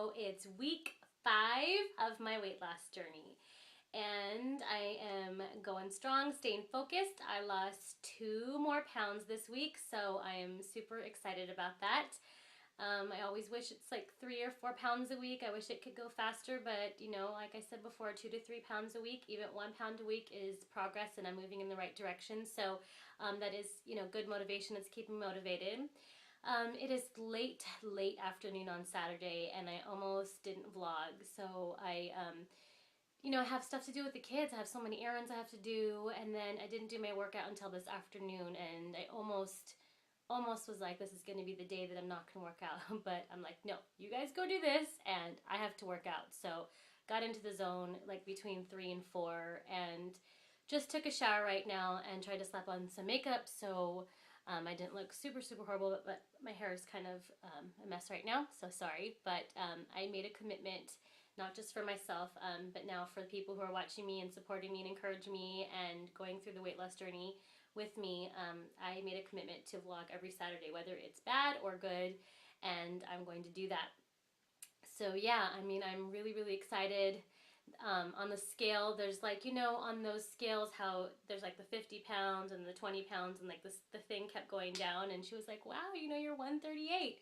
So it's week 5 of my weight loss journey. And I am going strong, staying focused. I lost 2 more pounds this week, so I am super excited about that. I always wish it's like 3 or 4 pounds a week. I wish it could go faster, but you know, like I said before, 2 to 3 pounds a week, even 1 pound a week is progress, and I'm moving in the right direction. So that is, you know, good motivation. It's keeping me motivated. It is late afternoon on Saturday, and I almost didn't vlog. So you know, I have stuff to do with the kids. I have so many errands I have to do, and then I didn't do my workout until this afternoon, and I almost was like, this is going to be the day that I'm not going to work out. But I'm like, no, you guys go do this, and I have to work out. So got into the zone like between 3 and 4, and just took a shower right now and tried to slap on some makeup. So I didn't look super horrible, but my hair is kind of a mess right now, so sorry. But I made a commitment, not just for myself, but now for the people who are watching me and supporting me and encouraging me and going through the weight loss journey with me. I made a commitment to vlog every Saturday, whether it's bad or good, and I'm going to do that. So yeah, I mean, I'm really excited. On the scale, there's like, you know, on those scales, how there's like the 50 pounds and the 20 pounds, and like this, the thing kept going down, and she was like, wow, you know, you're 138.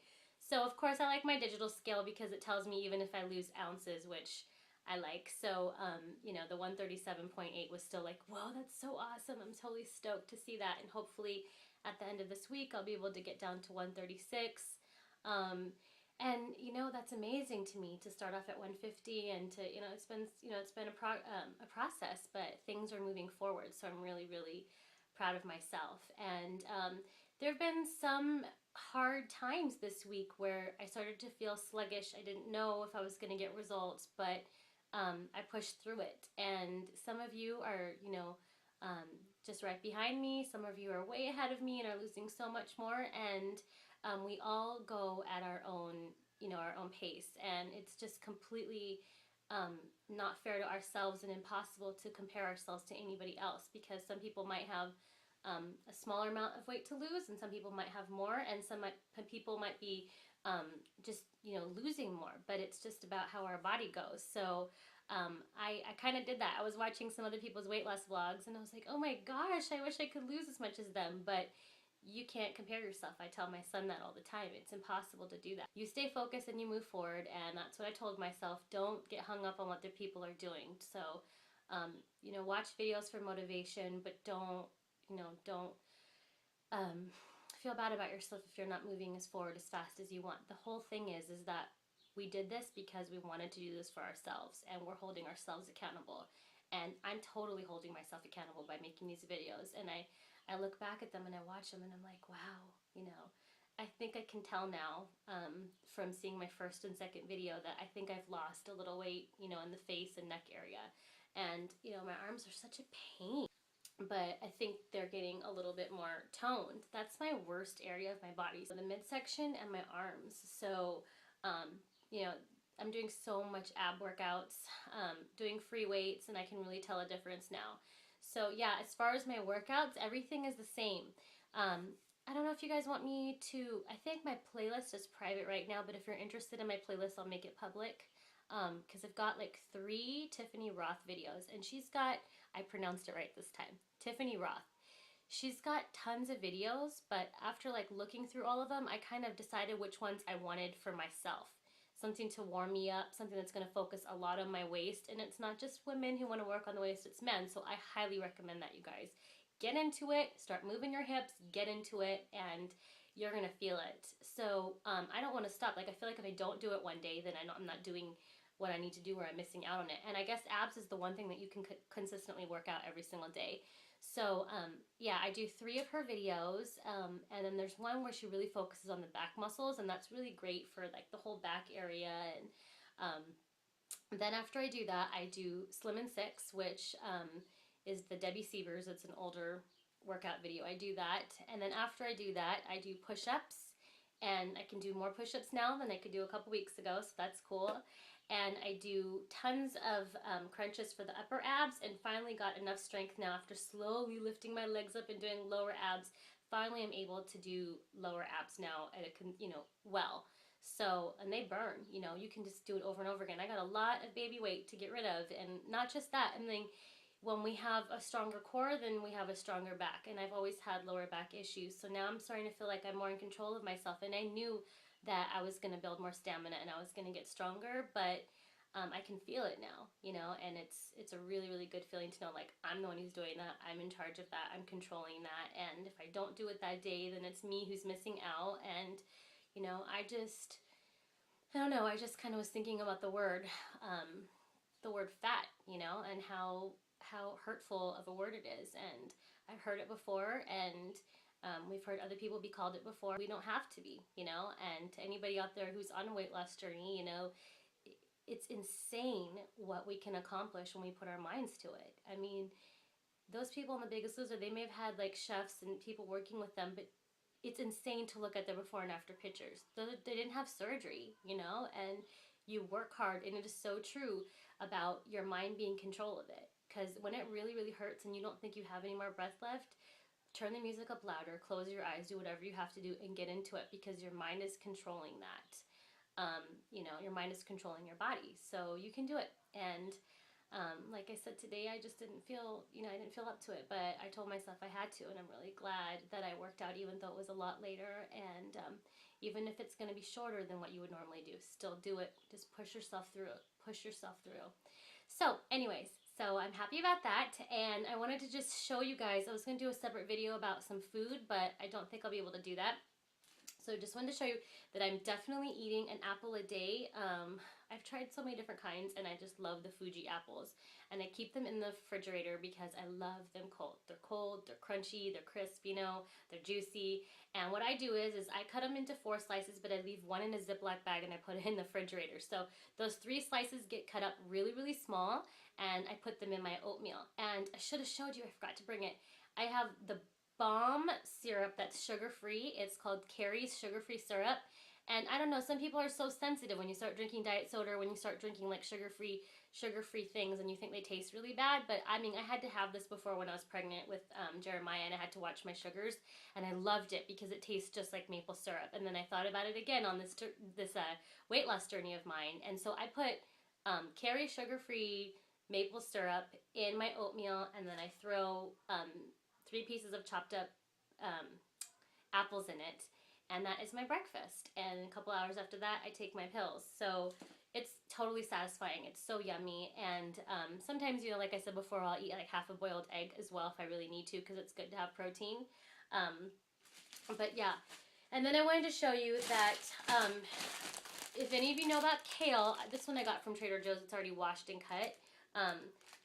So of course I like my digital scale because it tells me even if I lose ounces, which I like. So, you know, the 137.8 was still like, whoa, that's so awesome. I'm totally stoked to see that. And hopefully at the end of this week, I'll be able to get down to 136. And you know, that's amazing to me to start off at 150, and to, you know, it's been a process, but things are moving forward. So I'm really proud of myself. And there have been some hard times this week where I started to feel sluggish. I didn't know if I was going to get results, but I pushed through it. And some of you are, you know, just right behind me. Some of you are way ahead of me and are losing so much more. And we all go at our own, you know, our own pace. And it's just completely not fair to ourselves and impossible to compare ourselves to anybody else, because some people might have a smaller amount of weight to lose, and some people might have more, and some people might be just, you know, losing more. But it's just about how our body goes. So I kind of did that. I was watching some other people's weight loss vlogs, and I was like, oh my gosh, I wish I could lose as much as them. But you can't compare yourself. I tell my son that all the time. It's impossible to do that. You stay focused and you move forward, and that's what I told myself. Don't get hung up on what the people are doing. So, you know, watch videos for motivation, but don't, you know, don't feel bad about yourself if you're not moving as forward as fast as you want. The whole thing is that we did this because we wanted to do this for ourselves, and we're holding ourselves accountable. And I'm totally holding myself accountable by making these videos. And I look back at them and I watch them and I'm like, wow, you know, I think I can tell now from seeing my first and second video that I think I've lost a little weight, you know, in the face and neck area. And, you know, my arms are such a pain, but I think they're getting a little bit more toned. That's my worst area of my body, so the midsection and my arms. So, you know, I'm doing so much ab workouts, doing free weights, and I can really tell a difference now. So yeah, as far as my workouts, everything is the same. I don't know if you guys want me to, I think my playlist is private right now, but if you're interested in my playlist, I'll make it public. Because I've got like 3 Tiffany Roth videos, and she's got, I pronounced it right this time, Tiffany Roth. She's got tons of videos, but after like looking through all of them, I kind of decided which ones I wanted for myself. Something to warm me up, something that's going to focus a lot on my waist. And it's not just women who want to work on the waist, it's men. So I highly recommend that, you guys. Get into it, start moving your hips, get into it, and you're going to feel it. So I don't want to stop. Like, I feel like if I don't do it one day, then I'm not doing what I need to do, or I'm missing out on it. And I guess abs is the one thing that you can consistently work out every single day. So yeah, I do 3 of her videos, and then there's one where she really focuses on the back muscles, and that's really great for like the whole back area. And then after I do that, I do Slim and 6, which is the Debbie Sievers. It's an older workout video. I do that, and then after I do that, I do push-ups, and I can do more push-ups now than I could do a couple weeks ago, so that's cool. And I do tons of crunches for the upper abs, and finally got enough strength now after slowly lifting my legs up and doing lower abs. Finally, I'm able to do lower abs now at a, you know, well. So, and they burn, you know, you can just do it over and over again. I got a lot of baby weight to get rid of. And not just that, I mean, when we have a stronger core, then we have a stronger back. And I've always had lower back issues. So now I'm starting to feel like I'm more in control of myself. And I knew that I was going to build more stamina and I was going to get stronger, but I can feel it now, you know, and it's a really, really good feeling to know, like, I'm the one who's doing that. I'm in charge of that. I'm controlling that. And if I don't do it that day, then it's me who's missing out. And, you know, I don't know. I just kind of was thinking about the word fat, you know, and how hurtful of a word it is. And I've heard it before, and we've heard other people be called it before. We don't have to be, you know. And to anybody out there who's on a weight loss journey, you know, it's insane what we can accomplish when we put our minds to it. I mean, those people in The Biggest Loser, they may have had like chefs and people working with them, but it's insane to look at their before and after pictures. They didn't have surgery, you know, and you work hard, and it is so true about your mind being in control of it. Because when it really, really hurts and you don't think you have any more breath left, turn the music up louder, close your eyes, do whatever you have to do, and get into it, because your mind is controlling that. You know, your mind is controlling your body, so you can do it. And like I said today, I just didn't feel, you know, I didn't feel up to it, but I told myself I had to, and I'm really glad that I worked out, even though it was a lot later. And even if it's going to be shorter than what you would normally do, still do it. Just push yourself through it. Push yourself through. So, anyways, so I'm happy about that, and I wanted to just show you guys. I was going to do a separate video about some food, but I don't think I'll be able to do that. So just wanted to show you that I'm definitely eating an apple a day. I've tried so many different kinds, and I just love the Fuji apples. And I keep them in the refrigerator because I love them cold. They're cold, they're crunchy, they're crisp, you know, they're juicy. And what I do is I cut them into 4 slices, but I leave one in a Ziploc bag and I put it in the refrigerator. So those 3 slices get cut up really, really small, and I put them in my oatmeal. And I should have showed you, I forgot to bring it. I have the bomb syrup that's sugar-free. It's called Carrie's sugar-free syrup. And I don't know, some people are so sensitive when you start drinking diet soda, or when you start drinking like sugar-free things, and you think they taste really bad. But I mean, I had to have this before when I was pregnant with Jeremiah, and I had to watch my sugars, and I loved it because it tastes just like maple syrup. And then I thought about it again on this weight loss journey of mine, and so I put Carrie's sugar-free maple syrup in my oatmeal, and then I throw 3 pieces of chopped up apples in it, and that is my breakfast. And a couple hours after that, I take my pills. So it's totally satisfying. It's so yummy. And sometimes, you know, like I said before, I'll eat like half a boiled egg as well if I really need to, because it's good to have protein. But yeah. And then I wanted to show you that if any of you know about kale, this one I got from Trader Joe's. It's already washed and cut.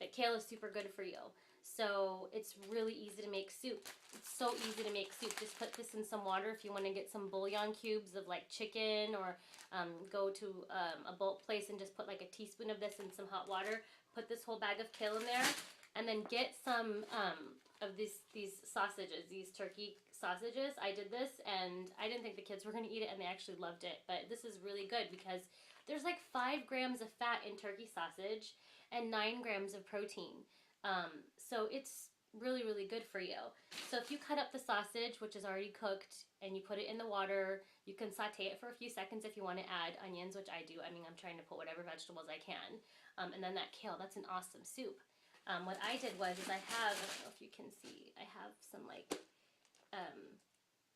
But kale is super good for you. So it's really easy to make soup. It's so easy to make soup. Just put this in some water if you want to get some bouillon cubes of like chicken, or go to a bulk place and just put like a teaspoon of this in some hot water. Put this whole bag of kale in there, and then get some of these sausages, these turkey sausages. I did this, and I didn't think the kids were going to eat it, and they actually loved it. But this is really good because there's like 5 grams of fat in turkey sausage and 9 grams of protein. So it's really, really good for you. So if you cut up the sausage, which is already cooked, and you put it in the water, you can saute it for a few seconds if you want to add onions, which I do. I mean, I'm trying to put whatever vegetables I can. And then that kale, that's an awesome soup. What I did was, I don't know if you can see, I have some like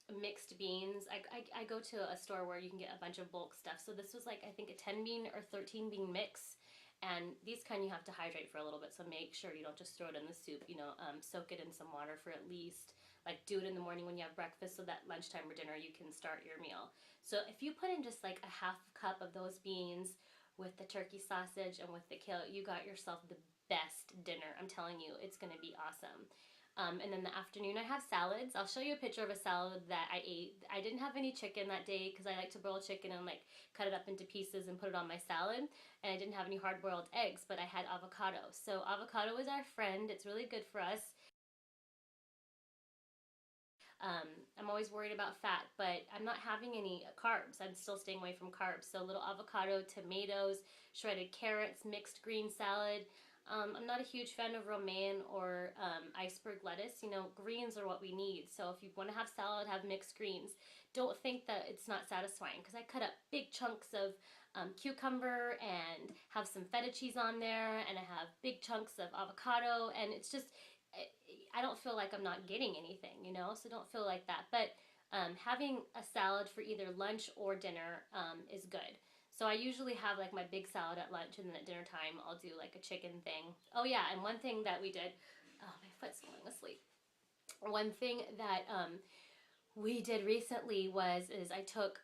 mixed beans. I go to a store where you can get a bunch of bulk stuff. So this was like, I think a 10 bean or 13 bean mix. And these kind you have to hydrate for a little bit, so make sure you don't just throw it in the soup, you know, soak it in some water for at least, like, do it in the morning when you have breakfast, so that lunchtime or dinner you can start your meal. So if you put in just like a half cup of those beans with the turkey sausage and with the kale, you got yourself the best dinner. I'm telling you, it's going to be awesome. And then the afternoon I have salads. I'll show you a picture of a salad that I ate. I didn't have any chicken that day because I like to broil chicken and like cut it up into pieces and put it on my salad. And I didn't have any hard-boiled eggs, but I had avocado. So avocado is our friend. It's really good for us. I'm always worried about fat, but I'm not having any carbs. I'm still staying away from carbs. So a little avocado, tomatoes, shredded carrots, mixed green salad. I'm not a huge fan of romaine or iceberg lettuce. You know, greens are what we need. So if you want to have salad, have mixed greens. Don't think that it's not satisfying, because I cut up big chunks of cucumber and have some feta cheese on there, and I have big chunks of avocado, and it's just, I don't feel like I'm not getting anything, you know, so don't feel like that. But having a salad for either lunch or dinner is good. So I usually have like my big salad at lunch, and then at dinner time I'll do like a chicken thing. Oh yeah, and one thing that we did, oh my foot's falling asleep. One thing that we did recently is I took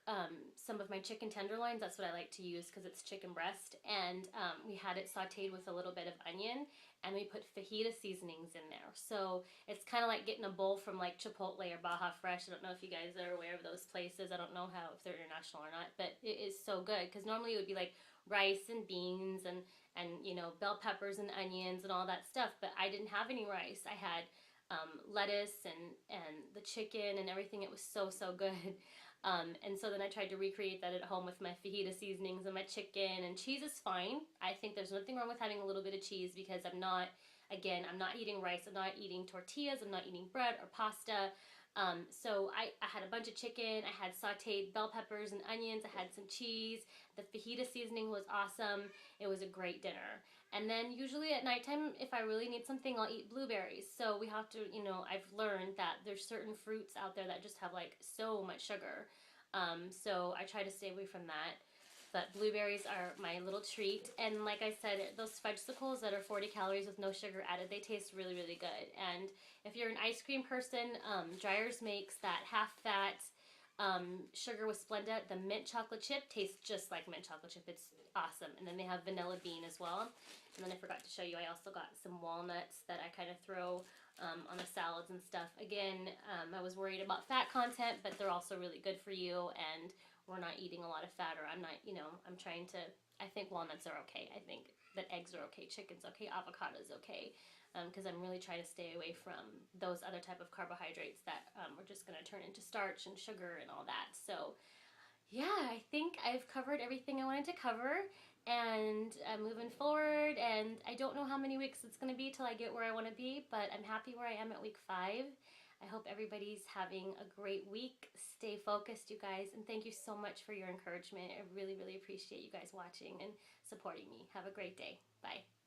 some of my chicken tenderloins. That's what I like to use because it's chicken breast, and we had it sautéed with a little bit of onion, and we put fajita seasonings in there. So it's kind of like getting a bowl from like Chipotle or Baja Fresh. I don't know if you guys are aware of those places. I don't know how, if they're international or not, but it is so good, because normally it would be like rice and beans and you know, bell peppers and onions and all that stuff, but I didn't have any rice. I had lettuce and the chicken and everything. It was so good. And so then I tried to recreate that at home with my fajita seasonings and my chicken, and cheese is fine. I think there's nothing wrong with having a little bit of cheese, because I'm not eating rice, I'm not eating tortillas, I'm not eating bread or pasta. So I had a bunch of chicken, I had sauteed bell peppers and onions, I had some cheese, the fajita seasoning was awesome. It was a great dinner. And then usually at nighttime, if I really need something, I'll eat blueberries. So we have to, you know, I've learned that there's certain fruits out there that just have like so much sugar. So I try to stay away from that. But blueberries are my little treat. And like I said, those fudgesicles that are 40 calories with no sugar added, they taste really good. And if you're an ice cream person, Dreyer's makes that half-fat sugar with Splenda. The mint chocolate chip tastes just like mint chocolate chip. It's awesome. And then they have vanilla bean as well. And then I forgot to show you, I also got some walnuts that I kind of throw on the salads and stuff. Again, I was worried about fat content, but they're also really good for you, and we're not eating a lot of fat, or I'm not, you know, I'm trying to, I think walnuts are okay. I think that eggs are okay, chicken's okay, avocado's okay, because I'm really trying to stay away from those other type of carbohydrates that are just going to turn into starch and sugar and all that. So yeah, I think I've covered everything I wanted to cover, and I'm moving forward, and I don't know how many weeks it's going to be till I get where I want to be, but I'm happy where I am at week 5. I hope everybody's having a great week. Stay focused, you guys, and thank you so much for your encouragement. I really appreciate you guys watching and supporting me. Have a great day. Bye.